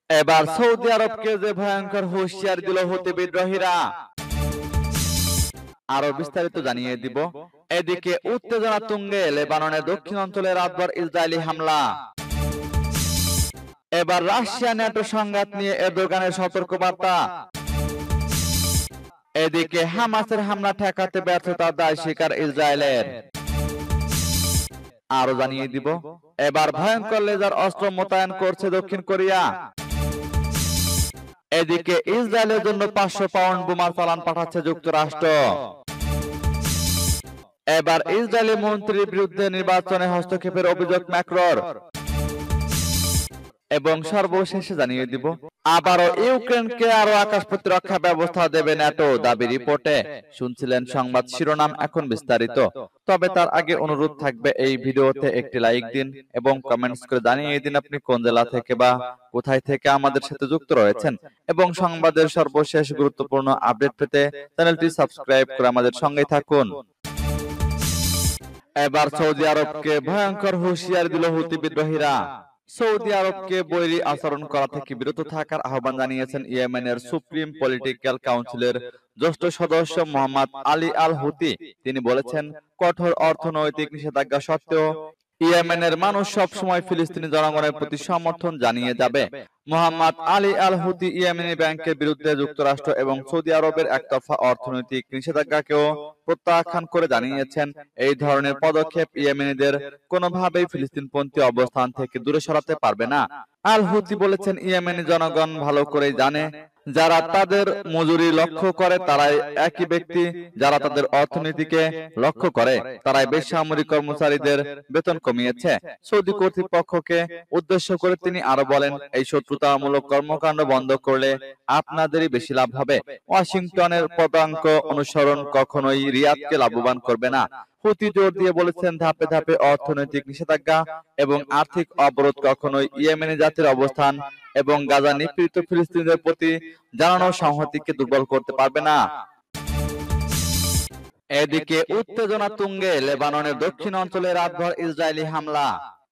এবার সৌদি আরবকে যে ভয়ঙ্কর হুঁশিয়ারি দিল হুতি বিদ্রোহীরা, আরো বিস্তারিত জানিয়ে দিব। এদিকে উত্তেজনা তুঙ্গে লেবাননের দক্ষিণ অঞ্চলে রাতভর ইসরায়েলি হামলা। এবার রাশিয়া ন্যাটো সংঘাত নিয়ে এরদোগানের সতর্কবার্তা। এদিকে হামাসের হামলা ঠেকাতে ব্যর্থতার দায় স্বীকার ইসরায়েলের। আরো জানিয়ে দিব, এবার ভয়ঙ্কর লেজার অস্ত্র মোতায়েন করছে দক্ষিণ কোরিয়া। এদিকে ইসরায়েলের জন্য 500 পাউন্ড বোমার চালান পাঠাচ্ছে যুক্তরাষ্ট্র। এবার ইসরায়েলি মন্ত্রীর বিরুদ্ধে নির্বাচনে হস্তক্ষেপের অভিযোগ ম্যাক্রোর। এবং সর্বশেষে জানিয়ে দিব, আবারও ইউক্রেনকে আরো আকাশ প্রতিরক্ষা ব্যবস্থা দেবে ন্যাটো দাবি রিপোর্টে। শুনছিলেন সংবাদ শিরোনাম, এখন বিস্তারিত। তবে তার আগে অনুরোধ থাকবে এই ভিডিওতে একটি লাইক দিন এবং কমেন্টস করে জানিয়ে দিন আপনি কোন জেলা থেকে বা কোথায় থেকে আমাদের সাথে যুক্ত রয়েছেন, এবং সংবাদের সর্বশেষ গুরুত্বপূর্ণ আপডেট পেতে চ্যানেলটি সাবস্ক্রাইব করে আমাদের সঙ্গেই থাকুন। এবার সৌদি আরবকে ভয়ঙ্কর হুঁশিয়ারি দিল হুতি বিদ্রোহীরা। সৌদি আরবকে বৈরী আচরণ করা থেকে বিরত থাকার আহ্বান জানিয়েছেন ইয়েমেনের সুপ্রিম পলিটিক্যাল কাউন্সিলের জ্যেষ্ঠ সদস্য মোহাম্মদ আলী আল হুতি। তিনি বলেছেন, কঠোর অর্থনৈতিক নিষেধাজ্ঞা সত্ত্বেও ইয়েমেনের মানুষ সবসময় ফিলিস্তিনি জনগণের প্রতি সমর্থন জানিয়ে যাবে। মোহাম্মদ আলী আল হুতি ইয়েমেনি ব্যাংকের বিরুদ্ধে যুক্তরাষ্ট্র এবং সৌদি আরবের একতরফা অর্থনৈতিক নিষেধাজ্ঞাকেও প্রত্যাখ্যান করে জানিয়েছেন, এই ধরনের পদক্ষেপ ইয়েমেনিদের কোনোভাবেই ফিলিস্তিনপন্থী অবস্থান থেকে দূরে সরাতে পারবে না। আল হুতি বলেছেন, ইয়েমেনি জনগণ ভালো করেই জানে, যারা তাদের মজুরি লক্ষ্য করে তারাই একই ব্যক্তি যারা তাদের অর্থনীতিকে লক্ষ্য করে, তারাই বেসামরিক কর্মচারীদের বেতন কমিয়েছে। সৌদি কর্তৃপক্ষকে উদ্দেশ্য করে তিনি আরো বলেন, এই শত্রুতামূলক কর্মকাণ্ড বন্ধ করলে আপনাদেরই বেশি লাভ হবে। ওয়াশিংটনের পদাঙ্ক অনুসরণ কখনোই রিয়াদকে লাভবান করবে না। হুতি জোর দিয়ে বলেছেন, ধাপে ধাপে অর্থনৈতিক নিষেধাজ্ঞা এবং আর্থিক অবরোধ কখনোই ইয়েমেনি জাতির অবস্থান এবং গাজা নিপীড়িত ফিলিস্তিনিদের প্রতি জানানো সংহতিকে দুর্বল করতে পারবে না। এদিকে উত্তেজনা তুঙ্গে লেবাননের দক্ষিণ অঞ্চলে রাতভর ইসরায়েলি হামলা।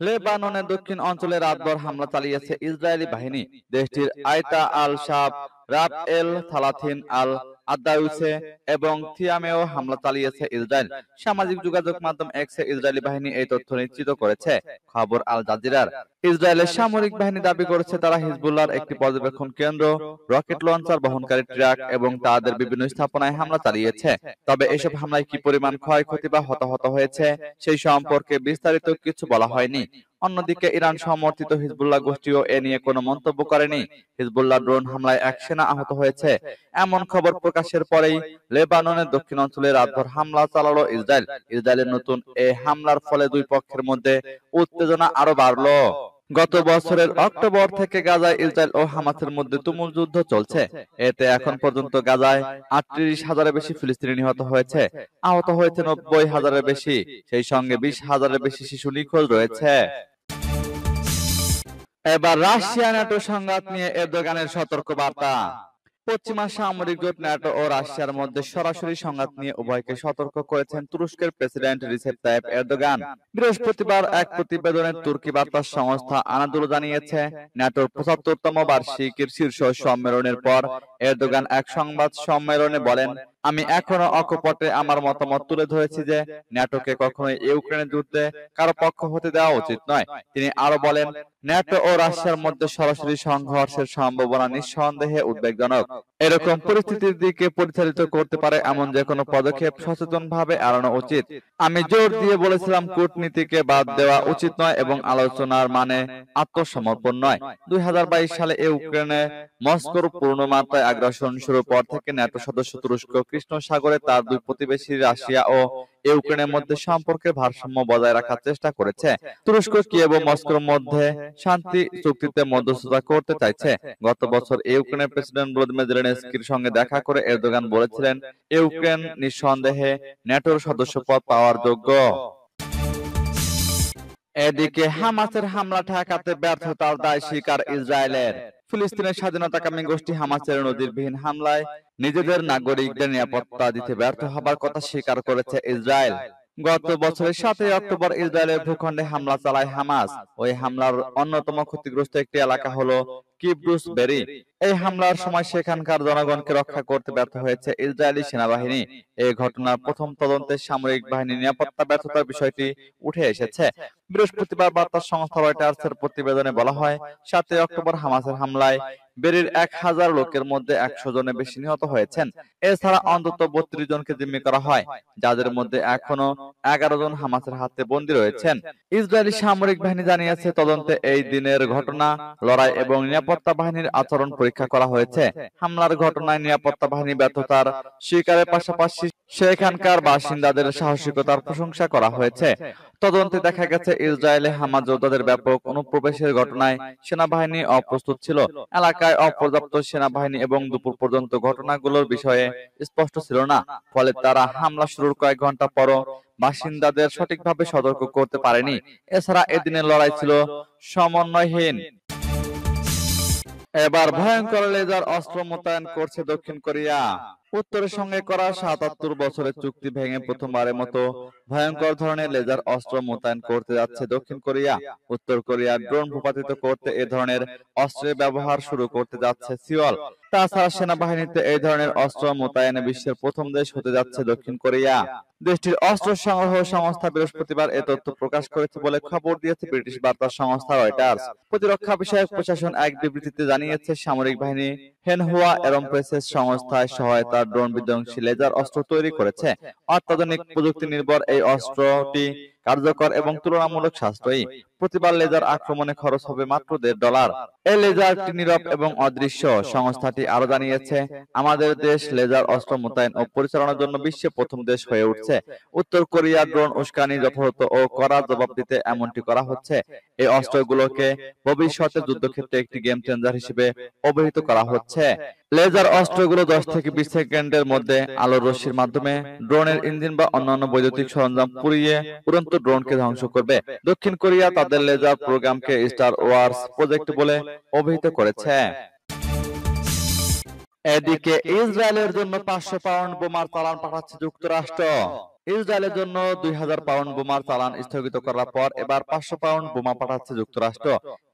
লেবাননের দক্ষিণ অঞ্চলে রাতভর হামলা চালিয়েছে ইসরায়েলি বাহিনী। দেশটির আইতা আল শাব, রাব এল থালাথিন, আল আদাউসে এবং থিয়ামেও হামলা চালিয়েছে ইসরায়েল। সামাজিক যোগাযোগ মাধ্যম এক্সে ইসরায়েলি বাহিনী এই তথ্য নিশ্চিত করেছে। খবর আল জাজিরার। ইসরায়েলের সামরিক বাহিনী দাবি করেছে, তারা হিজবুল্লাহর একটি পর্যবেক্ষণ কেন্দ্র, রকেট লঞ্চার বহনকারী ট্রাক এবং তাদের বিভিন্ন স্থাপনায় হামলা চালিয়েছে। তবে এসব হামলায় কি পরিমাণ ক্ষয়ক্ষতি বা হতাহত হয়েছে সেই সম্পর্কে বিস্তারিত কিছু বলা হয়নি। অন্যদিকে ইরান সমর্থিত হিজবুল্লাহ গোষ্ঠীও এ নিয়ে কোনো মন্তব্য করেনি। হিজবুল্লাহ ড্রোন হামলায় এক সেনা আহত হয়েছে এমন খবর প্রকাশের পরেই লেবাননের দক্ষিণ অঞ্চলে রাতভর হামলা চালালো ইসরায়েল। ইসরায়েলের নতুন এই হামলার ফলে দুই পক্ষের মধ্যে উত্তেজনা আরো বাড়লো। গত বছরের অক্টোবর থেকে গাজায় ইসরায়েল ও হামাসের মধ্যে তুমুল যুদ্ধ চলছে। এতে এখন পর্যন্ত গাজায় 38,000-এর বেশি ফিলিস্তিনি নিহত হয়েছে, আহত হয়েছে 90,000-এর বেশি, সেই সঙ্গে 20,000-এর বেশি শিশু নিখোঁজ রয়েছে। এবার রাশিয়া ন্যাটো সংঘাত নিয়ে এরদোগানের সতর্কবার্তা। পশ্চিমা সামরিক জোট ন্যাটো ও রাশিয়ার মধ্যে সরাসরি সংঘাত নিয়ে উভয়কে সতর্ক করেছেন তুরস্কের প্রেসিডেন্ট রিসেপ তাইপ এরদোগান। বৃহস্পতিবার এক প্রতিবেদনে তুর্কি বার্তা সংস্থা আনাদোলু জানিয়েছে, ন্যাটোর 75তম বার্ষিকীর শীর্ষ সম্মেলনের পর এরদোগান এক সংবাদ সম্মেলনে বলেন, আমি এখনো অকপটে আমার মতামত তুলে ধরেছি যে ন্যাটোকে কখনোই ইউক্রেনের যুদ্ধে কারো পক্ষ হতে দেওয়া উচিত নয়। তিনি আরো বলেন, ন্যাটো ও রাশিয়ার মধ্যে সরাসরি সংঘর্ষের সম্ভাবনা নিঃসন্দেহে উদ্বেগজনক। এরকম পরিস্থিতির দিকে পরিচালিত করতে পারে এমন যে কোনো পদক্ষেপ সচেতনভাবে এড়ানো উচিত। আমি জোর দিয়ে বলেছিলাম, কূটনীতিকে বাদ দেওয়া উচিত নয় এবং আলোচনার মানে আত্মসমর্পণ নয়। 2022 সালে ইউক্রেনে মস্কোর পূর্ণমাত্রায় আগ্রাসন শুরুর পর থেকে ন্যাটো সদস্য তুরস্ক কৃষ্ণ সাগরে তার দুই প্রতিবেশী রাশিয়া ও ইউক্রেনের মধ্যে সম্পর্কের ভারসাম্য বজায় রাখার চেষ্টা করেছে। তুরস্ক কিয়েভ ও মস্কোর মধ্যে শান্তি চুক্তিতে মধ্যস্থতা করতে চাইছে। গত বছর ইউক্রেনের প্রেসিডেন্ট ভলোদিমির জেলেনস্কির সঙ্গে দেখা করে এরদোগান বলেছিলেন, ইউক্রেন নিঃসন্দেহে ন্যাটোর সদস্যপদ পাওয়ার যোগ্য। এদিকে হামাসের হামলা ঠেকাতে ব্যর্থতার দায় স্বীকার ইসরায়েলের। ফিলিস্তিনের স্বাধীনতাকামী গোষ্ঠী হামাসের নজিরবিহীন হামলায় নিজেদের নাগরিকদের নিরাপত্তা দিতে ব্যর্থ হবার কথা স্বীকার করেছে ইসরায়েল। গত বছরের 7 অক্টোবর ইসরায়েলের ভূখণ্ডে হামলা চালায় হামাস। ওই হামলার অন্যতম ক্ষতিগ্রস্ত একটি এলাকা হলো কিব্রুস বেরি। এই হামলার সময় সেখানকার জনগণকে রক্ষা করতে ব্যর্থ হয়েছে ইসরায়েলি সেনাবাহিনী। এই ঘটনার প্রথম তদন্তে সামরিক বাহিনীর নিরাপত্তা ব্যর্থতার বিষয়টি উঠে এসেছে। বৃহস্পতিবার বার্তা সংস্থা রয়টার্সের প্রতিবেদনে বলা হয়, 7 অক্টোবর হামাসের হামলায় বেরির 1000 লোকের মধ্যে 100 জনের বেশি নিহত হয়েছেন। এছাড়া অন্তত 32 জনকে জিম্মি করা হয়, যাদের মধ্যে এখনো 11 জন হামাসের হাতে বন্দী রয়েছেন। ইসরায়েলি সামরিক বাহিনী জানিয়েছে, তদন্তে এই দিনের ঘটনা, লড়াই এবং নিরাপত্তা বাহিনীর আচরণ পরীক্ষা করা হয়েছে। হামলার ঘটনায় নিরাপত্তা বাহিনী ব্যর্থতার স্বীকারের পাশাপাশি সেখানকার বাসিন্দাদের সাহসিকতার প্রশংসা করা হয়েছে। তদন্তে দেখা গেছে, ইসরায়েলে হামাস যোদ্ধাদের ব্যাপক অনুপ্রবেশের ঘটনায় সেনাবাহিনী অপ্রস্তুত ছিল। এলাকায় অপর্যাপ্ত সেনাবাহিনী এবং দুপুর পর্যন্ত ঘটনাগুলোর বিষয়ে স্পষ্ট ছিল না। ফলে তারা হামলা শুরুর কয়েক ঘন্টা পরও বাসিন্দাদের সঠিকভাবে সতর্ক করতে পারেনি। এছাড়া এদিনের লড়াই ছিল সমন্বয়হীন। এবার ভয়ঙ্কর লেজার অস্ত্র মোতায়েন করছে দক্ষিণ কোরিয়া। উত্তরের সঙ্গে করা 77 বছরের চুক্তি ভেঙে প্রথমবারের মতো ভয়ঙ্কর ধরনের লেজার অস্ত্র মোতায়েন করতে যাচ্ছে দক্ষিণ কোরিয়া। উত্তর কোরিয়া ড্রোন ভূপাতিত করতে এ ধরনের অস্ত্রের ব্যবহার শুরু করতে যাচ্ছে সিওল। তাছাড়া সেনাবাহিনীতে এই ধরনের অস্ত্র মোতায়েনে বিশ্বের প্রথম দেশ হতে যাচ্ছে দক্ষিণ কোরিয়া। দেশটির অস্ত্র সংগ্রহ সংস্থা বৃহস্পতিবার এ তথ্য প্রকাশ করেছে বলে খবর দিয়েছে ব্রিটিশ বার্তা সংস্থা রয়টার্স। প্রতিরক্ষা বিষয়ক প্রশাসন এক বিবৃতিতে জানিয়েছে, সামরিক বাহিনী হেনহুয়া এরোস্পেস সংস্থায় সহায়তা ড্রোন বিধ্বংসী লেজার অস্ত্র তৈরি করেছে। অত্যাধুনিক প্রযুক্তি নির্ভর এই অস্ত্রটি কার্যকর এবং তুলনামূলক সাশ্রয়ী। প্রতিবার লেজার আক্রমণে খরচ হবে মাত্র $1.5। এই লেজারটি নীরব এবং অদৃশ্য। সংস্থাটি আরো জানিয়েছে, আমাদের দেশ লেজার অস্ত্র মোতায়েন ও পরিচালনার জন্য বিশ্বে প্রথম দেশ হয়ে উঠছে। উত্তর কোরিয়া ড্রোন উস্কানি যথাযথ ও কড়া জবাব দিতে এমনটি করা হচ্ছে। এই অস্ত্রগুলোকে ভবিষ্যতে যুদ্ধক্ষেত্রে একটি গেম চেঞ্জার হিসেবে অভিহিত করা হচ্ছে। লেজার অস্ত্রগুলো 10 থেকে 20 সেকেন্ডের মধ্যে আলোর রশ্মির মাধ্যমে ড্রোনের ইঞ্জিন বা অন্যান্য বৈদ্যুতিক সরঞ্জাম পুড়িয়ে উড়ন্ত ড্রোনকে ধ্বংস করবে। দক্ষিণ কোরিয়া তাদের লেজার প্রোগ্রামকে স্টার ওয়ার্স প্রজেক্ট বলে অভিহিত করেছে। এদিকে ইসরায়েলের জন্য 500 পাউন্ড বোমার চালান পাঠাচ্ছে যুক্তরাষ্ট্র। ইসরায়েলের জন্য 2000 পাউন্ড বোমার চালান স্থগিত করার পর এবার 500 পাউন্ড বোমা পাঠাচ্ছে যুক্তরাষ্ট্র।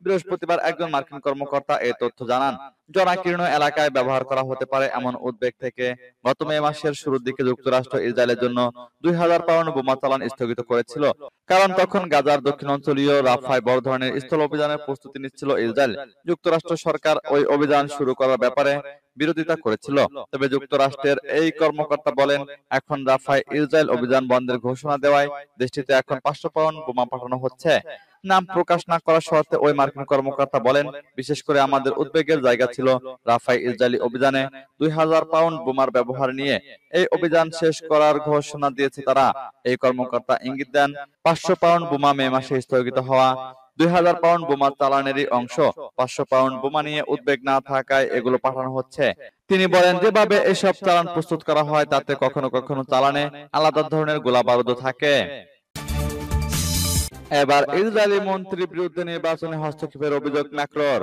বৃহস্পতিবার একজন মার্কিন কর্মকর্তা এই তথ্য জানান। জনাকীর্ণ এলাকায় ব্যবহার করা হতে পারে এমন উদ্বেগ থেকে গত মে মাসের শুরুর দিকে যুক্তরাষ্ট্র ইসরায়েলের জন্য 2000 পাউন্ড বোমা চালান স্থগিত করেছিল। কারণ তখন গাজার দক্ষিণাঞ্চলীয় রাফায় বড় ধরনের স্থল অভিযানের প্রস্তুতি নিচ্ছিল ইসরায়েল। যুক্তরাষ্ট্র সরকার ওই অভিযান শুরু করার ব্যাপারে বিরোধিতা করেছিল। তবে যুক্তরাষ্ট্রের এই কর্মকর্তা বলেন, এখন রাফায় ইসরায়েল অভিযান বন্ধের ঘোষণা দেওয়ায় দেশটিতে এখন 500 পাউন্ড বোমা পাঠানো হচ্ছে। নাম প্রকাশ না করার শর্তে ওই মার্কিন কর্মকর্তা বলেন, বিশেষ করে আমাদের উদ্বেগের জায়গা ছিল রাফায় ইসরায়েলি অভিযানে 2000 পাউন্ড বোমার ব্যবহার নিয়ে। এই অভিযান শেষ করার ঘোষণা দিয়েছে তারা। এই কর্মকর্তা ইঙ্গিত দেন, 500 পাউন্ড বোমা মে মাসে স্থগিত হওয়া 2000 পাউন্ড বোমা চালানেরই অংশ। 500 পাউন্ড বোমা নিয়ে উদ্বেগ না থাকায় এগুলো পাঠানো হচ্ছে। তিনি বলেন, যেভাবে এসব চালান প্রস্তুত করা হয় তাতে কখনো কখনো চালানে আলাদা ধরনের গোলা বারুদ থাকে। এবার ইসরায়েলি মন্ত্রীর বিরুদ্ধে নির্বাচনে হস্তক্ষেপের অভিযোগ ম্যাক্রোর।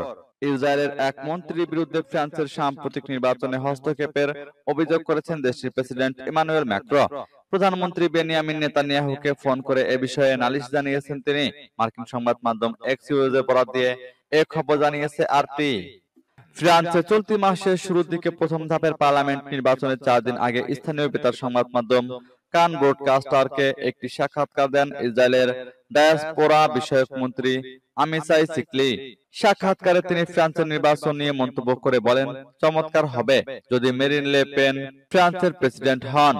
ইসরায়েলের এক মন্ত্রীর বিরুদ্ধে ফ্রান্সের সাম্প্রতিক নির্বাচনে হস্তক্ষেপের অভিযোগ করেছেন দেশটির প্রেসিডেন্ট ইমানুয়েল ম্যাক্রো। প্রধানমন্ত্রী বেনিয়ামিন নেতানিয়াহুকে ফোন করে এ বিষয়ে নালিশ জানিয়েছেন তিনি। মার্কিন সংবাদ মাধ্যম এক্সিওজের বরাত দিয়ে এ খবর জানিয়েছে আরটি। ফ্রান্সে চলতি মাসের শুরুর দিকে প্রথম ধাপের পার্লামেন্ট নির্বাচনের 4 দিন আগে স্থানীয় বেতার সংবাদ মাধ্যম কান ব্রডকাস্টারকে একটি সাক্ষাৎকার দেন ইসরায়েলের ডায়াসপোরা বিষয়ক মন্ত্রী আমিসাই সিকলি। সাক্ষাৎকারে তিনি ফ্রান্সের নির্বাচন নিয়ে মন্তব্য করে বলেন, চমৎকার হবে যদি মেরিন লে পেন ফ্রান্সের প্রেসিডেন্ট হন।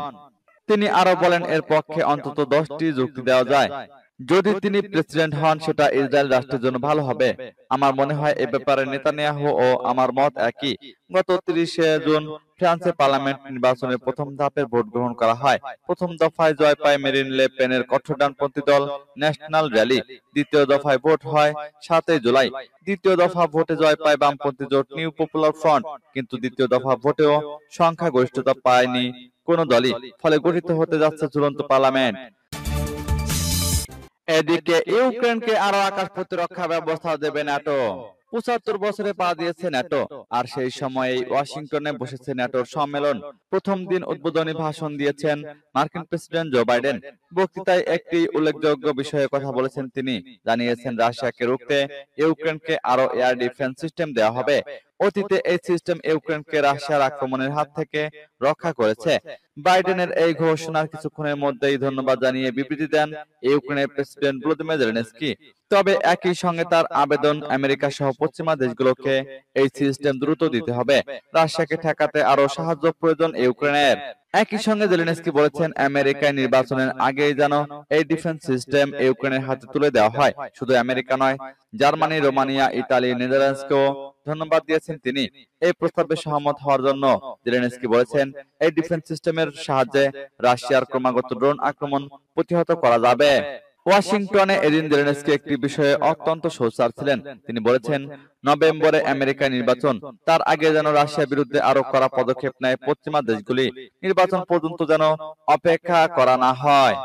তিনি আরো বলেন, এর পক্ষে অন্তত 10টি যুক্তি দেওয়া যায়। যদি তিনি প্রেসিডেন্ট হন সেটা ইসরায়েল রাষ্ট্রের জন্য ভালো হবে। আমার মনে হয় এ ব্যাপারে নেতানিয়াহু ও আমার মত একই। গত 30 জুন ফ্রান্সে পার্লামেন্ট নির্বাচনের প্রথম ধাপের ভোট গ্রহণ করা হয়। প্রথম দফায় জয় পায় মেরিন লে পেনের কঠোর ডানপন্থী দল ন্যাশনাল র্যালি। দ্বিতীয় দফায় ভোট হয় 7 জুলাই। দ্বিতীয় দফা ভোটে জয় পায় বামপন্থী জোট নিউ পপুলার ফ্রন্ট। কিন্তু দ্বিতীয় দফা ভোটেও সংখ্যাগরিষ্ঠতা পায়নি কোন দলই। ফলে গঠিত হতে যাচ্ছে ঝুলন্ত পার্লামেন্ট। এদিকে ইউক্রেনকে আরো আকাশ প্রতিরক্ষা ব্যবস্থা দেবে ন্যাটো। 75 বছরে পা দিয়েছে ন্যাটো, আর সেই সময়েই ওয়াশিংটনে বসেছে ন্যাটোর সম্মেলন। প্রথম দিন উদ্বোধনী ভাষণ দিয়েছেন মার্কিন প্রেসিডেন্ট জো বাইডেন। বক্তৃতায় একটি উল্লেখযোগ্য বিষয়ে কথা বলেছেন তিনি। জানিয়েছেন রাশিয়াকে রুখতে ইউক্রেনকে আরো এয়ার ডিফেন্স সিস্টেম দেওয়া হবে। অতীতে এই সিস্টেম ইউক্রেনকে রাশিয়ার আক্রমণের হাত থেকে রক্ষা করেছে। বাইডেনের এই ঘোষণার কিছুক্ষণের মধ্যেই ধন্যবাদ জানিয়ে বিবৃতি দেন ইউক্রেনের প্রেসিডেন্ট ভলোদিমির জেলেনস্কি। তবে একই সঙ্গে তার আবেদন আমেরিকা সহ পশ্চিমা দেশগুলোকে এই সিস্টেম দ্রুত দিতে হবে। রাশিয়াকে ঠেকাতে আরো সাহায্য প্রয়োজন ইউক্রেনের। একই সঙ্গে জেলেনস্কি বলেছেন আমেরিকায় নির্বাচনের আগেই যেন এই ডিফেন্স সিস্টেম ইউক্রেনের হাতে তুলে দেওয়া হয়। শুধু আমেরিকা নয়, জার্মানি, রোমানিয়া, ইতালি, নেদারল্যান্ডসকেও ধন্যবাদ দিয়েছেন তিনি এই প্রস্তাবে সহমত হওয়ার জন্য। জেলেনস্কি বলেছেন এই ডিফেন্স সিস্টেমের সাহায্যে রাশিয়ার ক্রমাগত ড্রোন আক্রমণ প্রতিহত করা যাবে। ওয়াশিংটনে এদিন জেলেনস্কি একটি বিষয়ে অত্যন্ত সোচ্চার ছিলেন। তিনি বলেছেন নভেম্বরে আমেরিকা নির্বাচন, তার আগে যেন রাশিয়ার বিরুদ্ধে আরো কড়া পদক্ষেপ নেয় পশ্চিমা দেশগুলি। নির্বাচন পর্যন্ত যেন অপেক্ষা করা না হয়।